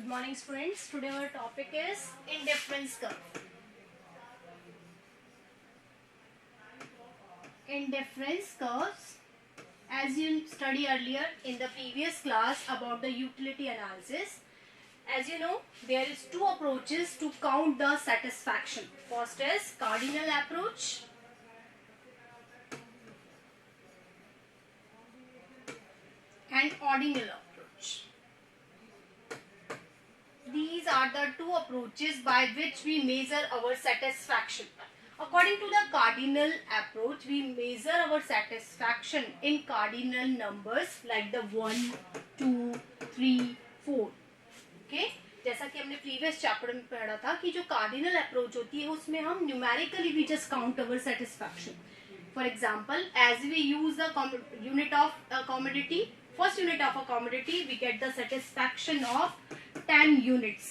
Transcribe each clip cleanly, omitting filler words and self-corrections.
Good morning, students. Today our topic is indifference curve. Indifference curves. As you studied earlier in the previous class about the utility analysis, as you know, there is two approaches to count the satisfaction. First is cardinal approach and ordinal approach. These are the two approaches by which we measure our satisfaction. According to the cardinal approach, we measure our satisfaction in cardinal numbers like the 1, 2, 3, 4. Okay? जैसा कि हमने previous chapter में पढ़ा था कि जो cardinal approach होती है उसमें हम numerically we just count our satisfaction. For example, as we use the unit of commodity, first unit of a commodity, we get the satisfaction of 10 units.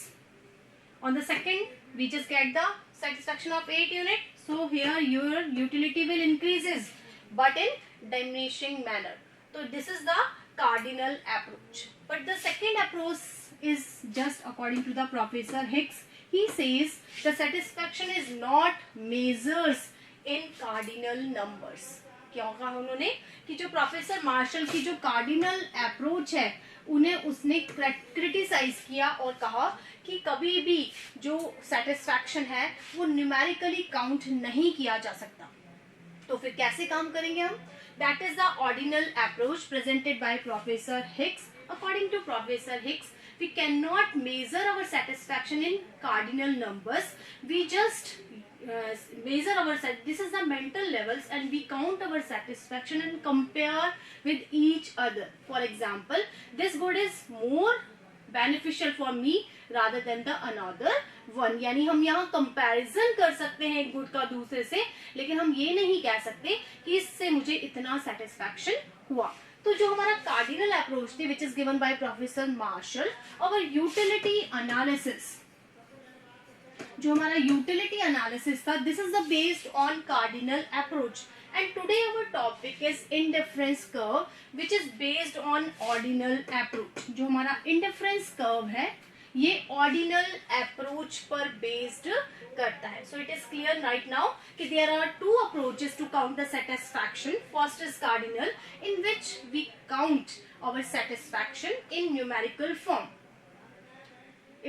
On the second, we just get the satisfaction of 8 units. So here your utility will increases, but in diminishing manner. So this is the cardinal approach. But the second approach is just according to the Professor Hicks. He says the satisfaction is not measures in cardinal numbers. क्या कहा उन्होंने कि जो professor martial की जो cardinal approach है उन्हें उसने क्रिटिसाइज किया और कहा कि कभी भी जो सेटिस्फैक्शन है वो न्यूमेरिकली काउंट नहीं किया जा सकता. तो फिर कैसे काम करेंगे हम? That is the ordinal approach presented by professor Hicks. According to professor Hicks, we cannot measure our satisfaction in cardinal numbers. We just measure our this is the mental levels and we count our satisfaction and compare with each other. For example, this good is more beneficial for me rather than the another one. यानी हम यहाँ comparison कर सकते हैं good का दूसरे से, लेकिन हम ये नहीं कह सकते कि इससे मुझे इतना satisfaction हुआ. तो जो हमारा कार्डिनल अप्रोच थी which is given by professor Marshall, और यूटिलिटी एनालिसिस, जो हमारा यूटिलिटी एनालिसिस था, this is the based on cardinal approach. And today our topic is indifference curve which is based on ordinal approach. जो हमारा indifference curve है ये ordinal approach पर based करता है. So it is clear right now कि there are two approaches to count the satisfaction. First is cardinal in which we count our satisfaction in numerical form.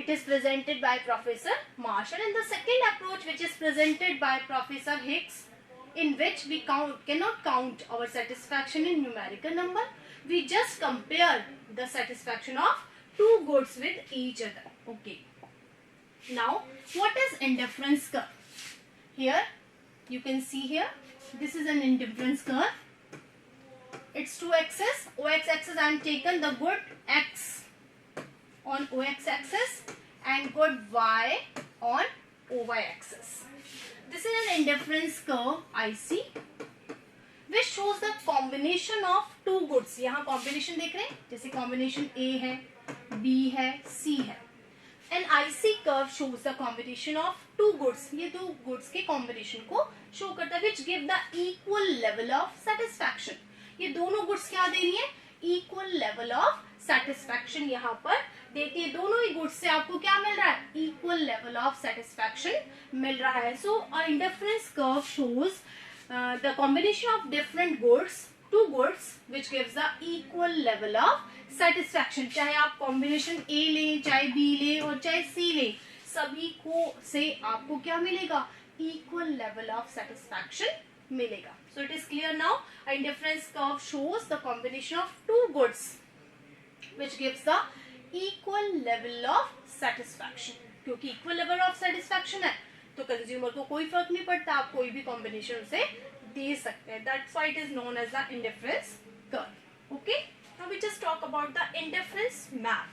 It is presented by Professor Marshall, and the second approach which is presented by Professor Hicks, in which we cannot count our satisfaction in numerical number. We just compare the satisfaction of two goods with each other. Okay. Now, what is indifference curve? Here, you can see here, this is an indifference curve. It's two axes. OX axis I am taken the good X on OX axis and good Y on OY axis. This is an indifference curve IC which shows the combination of two goods. यहाँ combination देख रहे हैं, जैसे combination A है, B है, C है. An IC curve shows the combination of two goods. ये दो goods के combination को show करता है which give the equal level of satisfaction. ये दोनों goods क्या दे रही है? Equal level of satisfaction यहाँ पर देती है. दोनों ही गुड्स से आपको क्या मिल रहा है? इक्वल लेवल ऑफ सेटिस्फैक्शन मिल रहा है. So indifference curve shows the combination of different goods, two goods which gives the equal level of satisfaction. चाहे आप कॉम्बिनेशन ए लें, चाहे बी लें और चाहे सी लें, सभी को से आपको क्या मिलेगा? इक्वल लेवल ऑफ सेटिस्फैक्शन मिलेगा. So it is clear now. Indifference curve shows the combination of two goods which gives the equal level of satisfaction. क्योंकि equal level of satisfaction है तो कंज्यूमर को कोई फर्क नहीं पड़ता, आप कोई भी कॉम्बिनेशन उसे दे सकते हैं. That's why it is known as the indifference curve. Okay, now we just talk about the indifference map.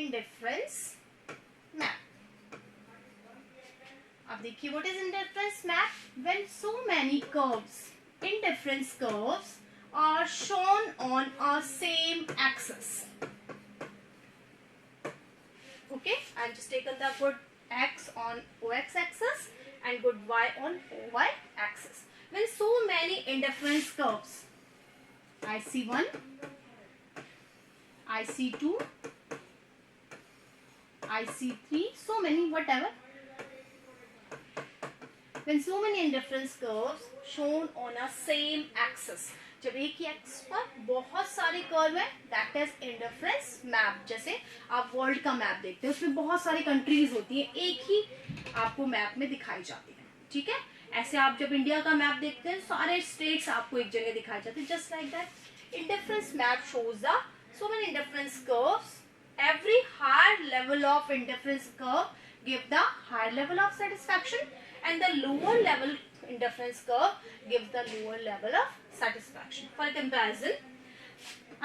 Indifference map. अब देखिए what is indifference map? When so many curves, indifference curves are shown on a same axis. Okay, I have just taken the good X on OX axis and good Y on OY axis. When so many indifference curves, I see one, IC2, IC3, so many, whatever. When so many indifference curves shown on a same axis, जब एक ही axis पर बहुत सारे curve है, that is indifference map. जैसे आप world का map देखते हैं, उसमें बहुत सारी कंट्रीज होती है, एक ही आपको मैप में दिखाई जाती है. ठीक है, ऐसे आप जब इंडिया का मैप देखते हैं, सारे स्टेट्स आपको एक जगह दिखाई जाते हैं. Just like that indifference map shows the so many indifference curves. Every higher level of indifference curve give the higher level of satisfaction, and the lower level indifference curve gives the lower level of satisfaction. For comparison,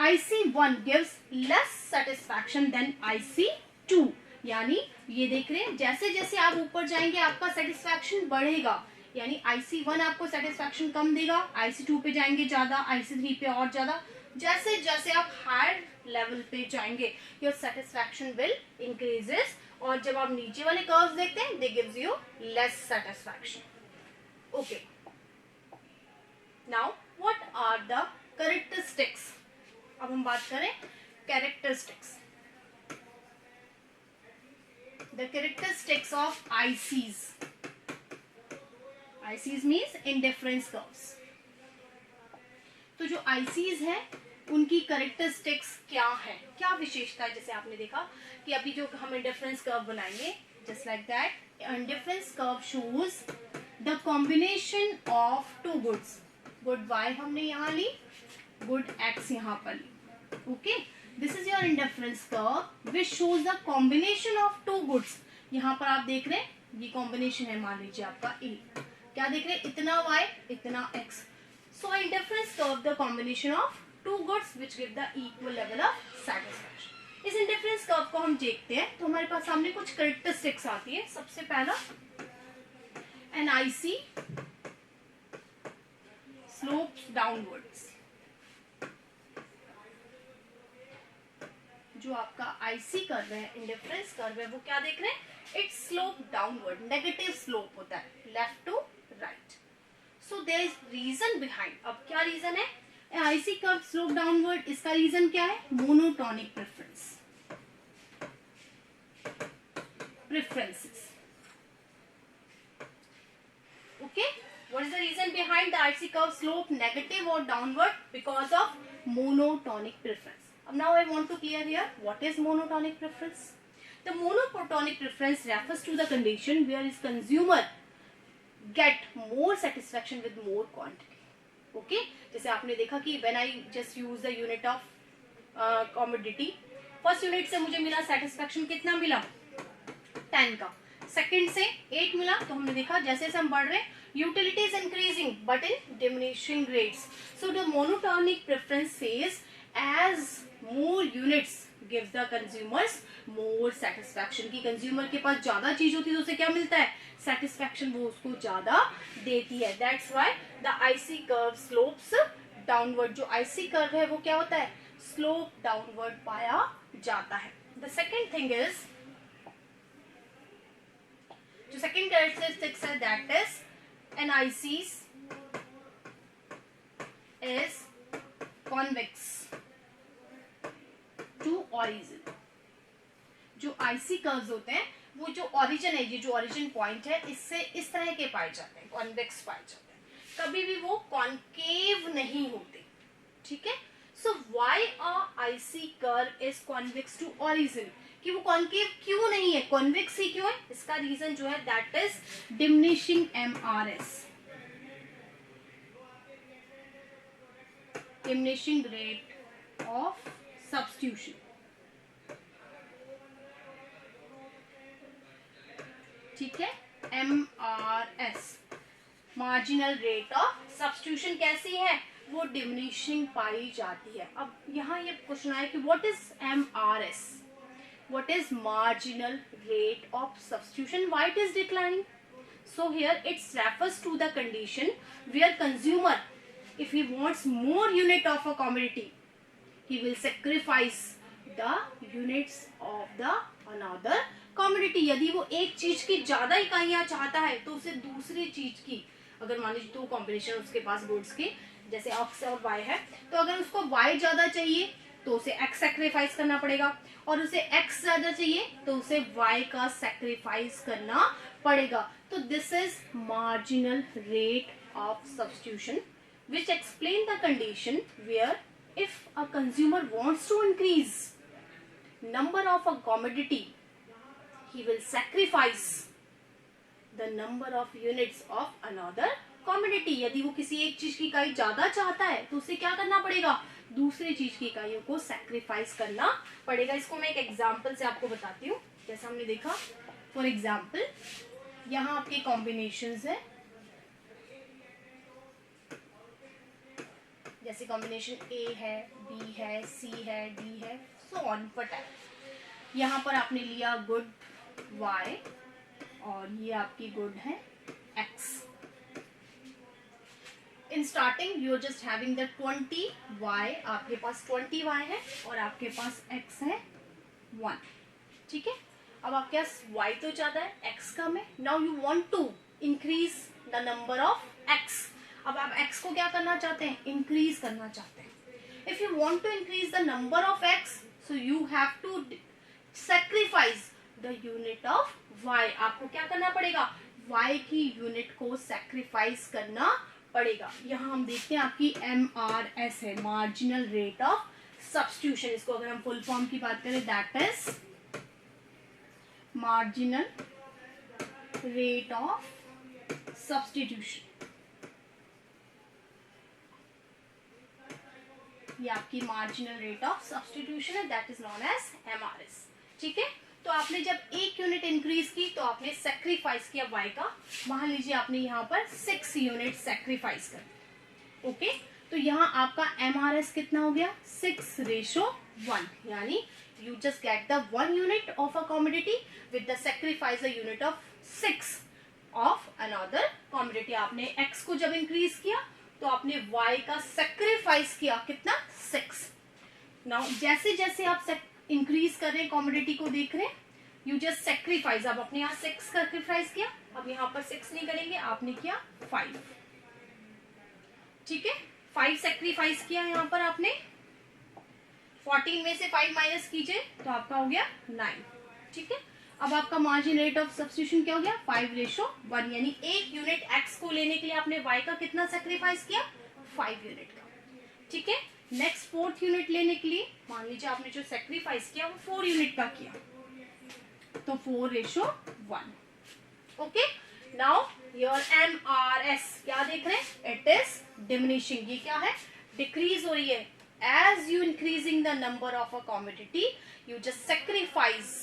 IC1 gives less satisfaction than IC2. यानी ये देख रहे हैं, जैसे जैसे आप ऊपर जाएंगे आपका सेटिस्फैक्शन बढ़ेगा. यानी IC1 आपको सेटिस्फैक्शन कम देगा, IC2 पे जाएंगे ज्यादा, IC3 पे और ज्यादा. जैसे जैसे आप हायर लेवल पे जाएंगे योर सेटिस्फैक्शन विल इंक्रीजेस. और जब आप नीचे वाले कर्व्स देखते हैं, they gives you less satisfaction. Okay, now what are the characteristics. अब हम बात करें characteristics. The characteristics of ICs. ICs means indifference curves. तो जो ICs है उनकी कैरेक्टरिस्टिक्स क्या है, क्या विशेषता है. जैसे आपने देखा कि अभी जो हम इंडिफरेंस कर्व बनाएंगे, just like that indifference curve shows the combination of two goods. Good Y हमने यहाँ ली, गुड X यहाँ पर ली. Okay, this is your indifference curve which shows the combination of two goods. यहाँ पर आप देख रहे हैं ये कॉम्बिनेशन है, मान लीजिए आपका A. क्या देख रहे हैं, इतना Y इतना X. So indifference curve the combination of two goods which give the equal level of satisfaction. इस indifference curve को हम देखते हैं तो हमारे पास सामने कुछ characteristics आती है. सबसे पहला an IC slopes downwards. जो आपका IC कर्व है, इंडिफरेंस कर्व है, वो क्या देख रहे हैं, its slope downward, negative slope होता है, left to right. So there is reason behind. अब क्या रीजन है, IC कर्व स्लोप डाउनवर्ड. इसका रीजन क्या है, monotonic preferences. Okay, what is the reason behind the IC curve slope negative or downward? Because of monotonic preference. Now I want to clear here what is monotonic preference. The monotonic preference refers to the condition where is consumer get more satisfaction with more quantity. Okay, जैसे आपने देखा कि when I just use the unit of commodity, first unit से मुझे मिला satisfaction कितना मिला, 10 का. सेकंड से 8 मिला. तो हमने देखा जैसे जैसे हम बढ़ रहे हैं, utility is increasing but in diminishing rates. So the monotonic preference says as more units gives the consumers more satisfaction. की कंज्यूमर के पास ज्यादा चीज होती है तो उसे क्या मिलता है, सेटिस्फैक्शन, वो उसको ज्यादा देती है. That's why the IC curve slopes downward. जो आईसी कर्व है वो क्या होता है, स्लोप डाउनवर्ड पाया जाता है. द सेकेंड थिंग इज, जो सेकेंड कैरेक्टरिस्टिक्स है that is an ICs is convex to origin. जो आईसी कर्व्स होते हैं वो जो ओरिजिन है, ये जो ओरिजिन पॉइंट है, इससे इस तरह के पाए जाते हैं, कॉन्वेक्स पाए जाते हैं. कभी भी वो कॉन्केव नहीं होते. ठीक है. So why a IC curve is convex to origin, कि वो कॉन्केव क्यों नहीं है, कॉन्वेक्स ही क्यों है, इसका रीजन जो है that is diminishing MRS, diminishing rate of substitution. ठीक है. MRS, marginal rate of substitution, कैसी है, वो डिमिनिशिंग पाई जाती है. अब यहाँ ये क्वेश्चन आया कि what is MRS, what is marginal rate of substitution, why it is declining. So here it refers to the condition where consumer, if he wants more unit of a commodity, he will sacrifice the units of the another commodity. यदि वो एक चीज की ज्यादा इकाइयां चाहता है तो उसे दूसरी चीज की, अगर मान लीजिए 2 कॉम्बिनेशन उसके पास गुड्स के, जैसे X और Y है, तो अगर उसको Y ज्यादा चाहिए तो उसे x सेक्रीफाइस करना पड़ेगा, और उसे x ज्यादा चाहिए तो उसे y का सेक्रीफाइस करना पड़ेगा. तो this is marginal rate of substitution which explain the condition where if a consumer wants to increase number of a commodity, he will sacrifice the number of units of another commodity. यदि वो किसी एक चीज की इकाई ज्यादा चाहता है तो उसे क्या करना पड़ेगा, दूसरी चीज की इकाइयों को सैक्रिफाइस करना पड़ेगा. इसको मैं एक एग्जांपल से आपको बताती हूँ. जैसा हमने देखा, फॉर एग्जांपल यहाँ आपके कॉम्बिनेशंस है, जैसे कॉम्बिनेशन A है, B है, C है, D है, सो ऑन वट. यहाँ पर आपने लिया गुड Y और ये आपकी गुड है X. In starting you are just having the 20Y, आपके पास 20Y है और आपके पास X है 1. ठीक है, अब आपके पास Y तो ज्यादा है, X कम है. Now you want to increase the number of X. अब आप x को क्या करना चाहते हैं, इंक्रीज करना चाहते हैं. If you want to increase the number of x, so you have to sacrifice the unit of y. आपको क्या करना पड़ेगा, y की यूनिट को सैक्रिफाइस करना पड़ेगा. यहाँ हम देखते हैं आपकी MRS है, मार्जिनल रेट ऑफ सब्स्टिट्यूशन. इसको अगर हम फुल फॉर्म की बात करें, that is marginal rate of substitution. ये आपकी मार्जिनल रेट ऑफ सब्स्टिट्यूशन है, that is known as MRS. ठीक है, तो आपने जब एक यूनिट इंक्रीज की तो आपने सेक्रीफाइस किया y का. मान लीजिए आपने यहाँ पर 6 यूनिट सेक्रीफाइस कर. ओके, तो यहाँ आपका MRS कितना हो गया, 6:1. यानी you just get the 1 unit of a commodity with the sacrifice a unit of 6 of another commodity. आपने x को जब इंक्रीज किया तो आपने y का सेक्रीफाइस किया कितना, 6. नाउ जैसे जैसे आप इंक्रीज कर रहे हैं, कमोडिटी को देख रहे हैं, यू जस्ट सेक्रीफाइस. अब आपने यहाँ 6 सेक्रीफाइस किया, अब यहाँ पर 6 नहीं करेंगे, आपने किया 5. ठीक है, 5 सेक्रीफाइस किया यहाँ पर आपने. 14 में से 5 माइनस कीजिए तो आपका हो गया 9. ठीक है, अब आपका मार्जिन रेट ऑफ सब्स्टिट्यूशन क्या हो गया, 5:1. यानी एक यूनिट x को लेने के लिए आपने y का कितना सेक्रीफाइस किया, 5 यूनिट का. ठीक है, नेक्स्ट 4th यूनिट लेने के लिए मान लीजिए आपने जो सेक्रीफाइस किया वो 4 यूनिट का किया, तो 4:1. ओके, नाउ योर MRS क्या देख रहे हैं, इट इज डिमिनिशिंग. ये क्या है, डिक्रीज हो रही है. As you increasing the number of a commodity, you just sacrifice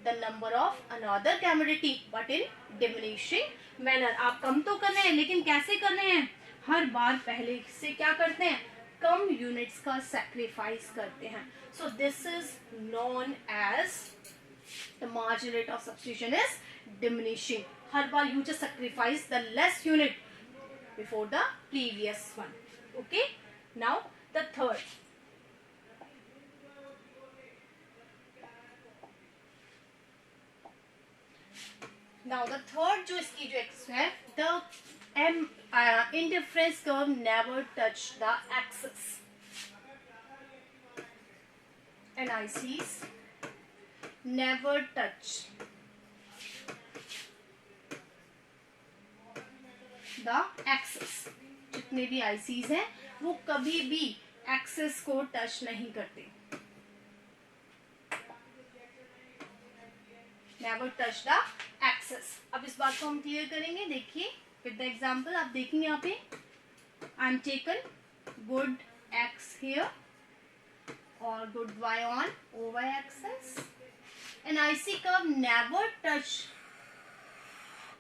the number of another commodity but in diminishing manner. आप कम तो कर रहे हैं, लेकिन कैसे कर रहे हैं, हर बार पहले से क्या करते हैं, कम यूनिट्स का सैक्रिफाइस करते हैं. so this is known as the marginal rate of substitution is diminishing. Her bar you just sacrifice the less unit before the previous one. okay, now the third. Now the third जो इसकी जो x है, the indifference curve never touch the axis. NICs never touch the axis. जितने भी ICs हैं वो कभी भी एक्सिस को टच नहीं करते. Never touch the axis. अब इस बात को हम क्लियर करेंगे. देखिए विद द एग्जांपल, आप देखेंगे यहाँ पे I am taken good x here और good y on OY axis and IC curve never touch.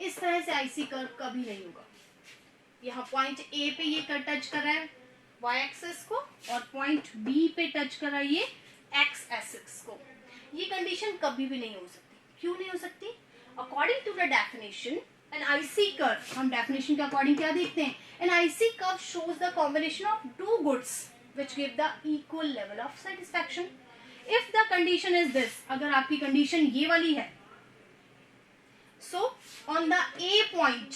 इस तरह से IC curve कभी नहीं होगा. यहाँ पॉइंट A पे ये टच कर रहा है y axis को और पॉइंट B पे टच कर रहा है ये x axis को. ये कंडीशन कभी भी नहीं हो सकती. क्यों नहीं हो सकती, according to the definition an IC curve. हम डेफिनेशन के अकॉर्डिंग क्या देखते हैं, an IC curve shows the combination of two goods which give the equal level of satisfaction. If the condition is this, अगर आपकी कंडीशन ये वाली है, so on the A point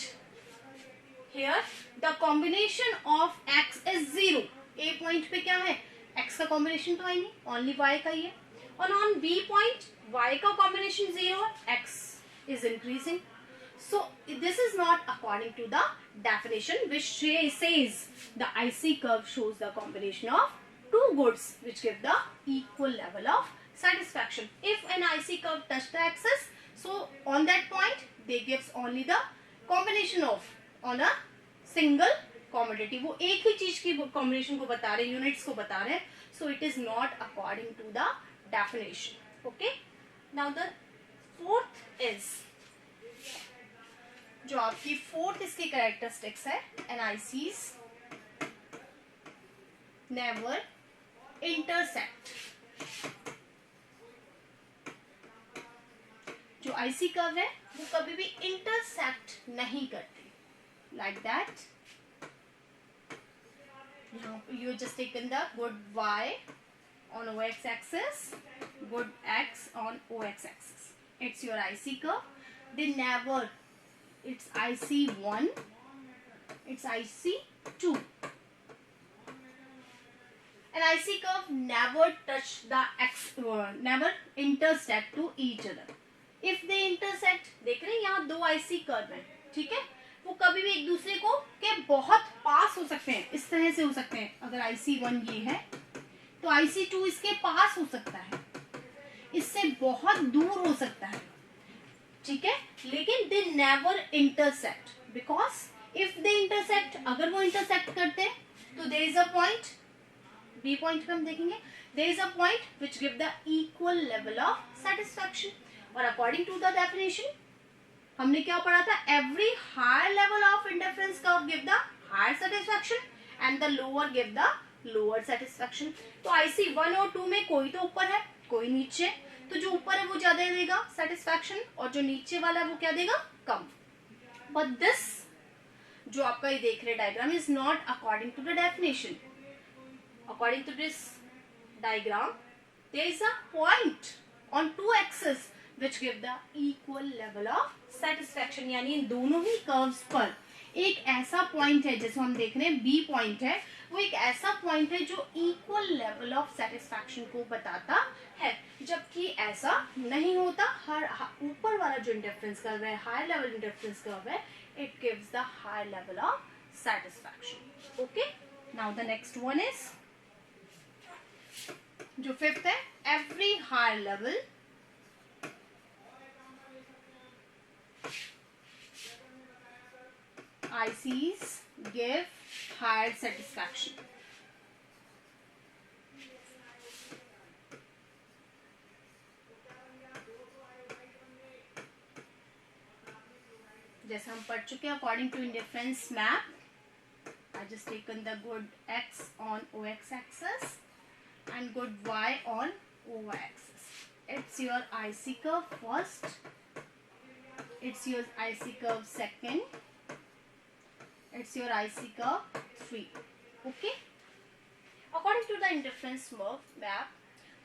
here the combination of x is 0. A point पे क्या है, x का combination तो है नहीं, ओनली y का ही है. और ऑन B पॉइंट y का combination 0, x is increasing. So this is not according to the definition which says the IC curve shows the combination of two goods which give the equal level of satisfaction. If an IC curve touch the axis, so on that point they gives only the combination of on a single commodity. वो एक ही चीज की combination को बता रहे हैं, units को बता रहे हैं. So it is not according to the definition. Okay, now the fourth is, जो आपकी फोर्थ इसकी कैरेक्टरिस्टिक्स है, एनआईसीज नेवर इंटरसेक्ट. जो आईसी कर्व है वो कभी भी इंटरसेक्ट नहीं करती. Like that, you just taken the good y on OX axis, good x on OX axis. It's your IC curve. They never, it's IC1, it's IC2. An IC curve never touch the x, never intersect to each other. If they intersect, देख रहे हैं यहाँ दो IC curve हैं, ठीक है, वो कभी भी एक दूसरे को के बहुत पास हो सकते हैं. इस तरह से हो सकते हैं. अगर IC1 ये है तो IC2 इसके पास हो सकता है, इससे बहुत दूर हो सकता है, ठीक है. लेकिन they never intersect, because if they intersect, अगर वो इंटरसेक्ट करते हैं तो there is a point, B point पे हम देखेंगे, there is a point which give the equal level of satisfaction. और अकॉर्डिंग टू द डेफिनेशन हमने क्या पढ़ा था, every higher level of interference curve give the higher satisfaction and the lower give the lower satisfaction. तो IC1 और 2 में कोई तो ऊपर है, कोई नीचे. तो जो ऊपर है वो ज्यादा देगा सेटिस्फैक्शन, और जो नीचे वाला है वो क्या देगा, कम. बट दिस जो आपका ये देख रहे diagram is not according to the definition. According to this diagram there is a point on to axis which give the equal level of satisfaction. यानी इन दोनों ही कर्व्स पर एक ऐसा पॉइंट है, जैसे हम देख रहे हैं बी पॉइंट है, वो एक ऐसा पॉइंट है जो इक्वल लेवल ऑफ सेटिस्फैक्शन को बताता है. जबकि ऐसा नहीं होता. हर ऊपर वाला जो इंटरफेरेंस कर्व है, हायर लेवल इंटरफेरेंस कर्व है, it gives the higher level of satisfaction. Okay, now the next one is, जो फिफ्थ है, every higher level ICs give higher satisfaction. जैसे हम पढ़ चुके हैं, according to indifference map, I just taken the good x on OX axis and good y on OY axis. It's your IC curve first, it's your IC curve second, it's your IC curve 3. Okay, according to the interference map,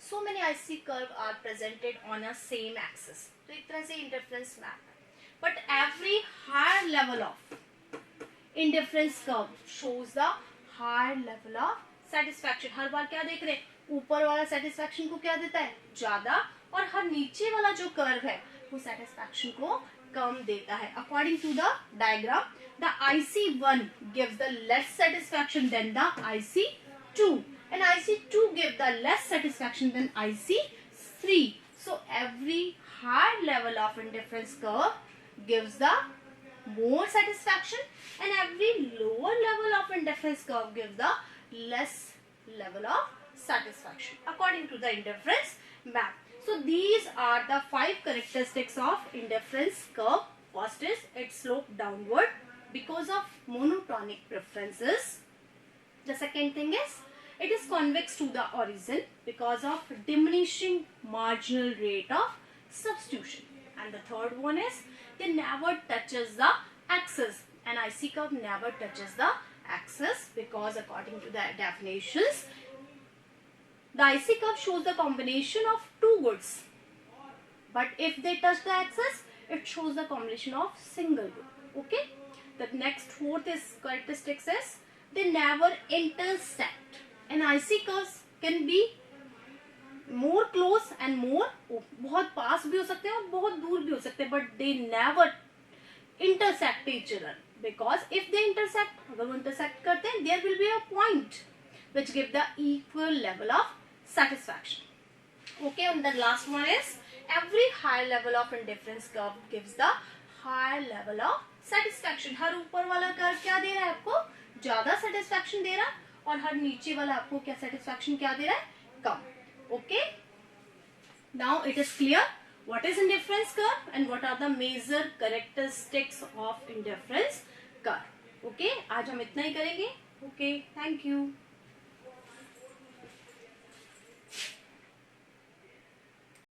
so many IC curve are presented on a same axis. तो एक तरह से interference map है, but every higher level of interference curve shows the higher level of satisfaction. हर बार क्या देख रहे हैं, ऊपर वाला satisfaction को क्या देता है, ज्यादा, और हर नीचे वाला जो कर्व है वो satisfaction को कम देता है. According to the diagram, the IC1 gives the less satisfaction than the IC2, and IC2 gives the less satisfaction than IC3. So every higher level of interference curve gives the more satisfaction, and every lower level of interference curve gives the less level of satisfaction according to the interference map. So these are the 5 characteristics of interference curve. First is its slope downward because of monotonic preferences. The second thing is it is convex to the origin because of diminishing marginal rate of substitution. And the third one is they never touches the axis. An IC curve never touches the axis because according to the definitions, the IC curve shows the combination of two goods, but if they touch the axis, it shows the combination of single good. Okay, the next fourth is characteristics is they never intersect. An IC curves can be more close and more, बहुत पास भी हो सकते हैं और बहुत दूर भी हो सकते हैं, but they never intersect each other, because if they intersect, अगर वो इंटरसेक्ट करते हैं, there will be a point which give the equal level of satisfaction. Okay, and the last one is every high level of indifference curve gives the higher level of satisfaction. हर ऊपर वाला curve क्या दे रहा है आपको, ज्यादा satisfaction दे रहा है, और हर नीचे वाला आपको क्या satisfaction क्या दे रहा है, कम. Okay, now it is clear what is indifference curve and what are the major characteristics of indifference curve. Okay, आज हम इतना ही करेंगे. Okay, thank you.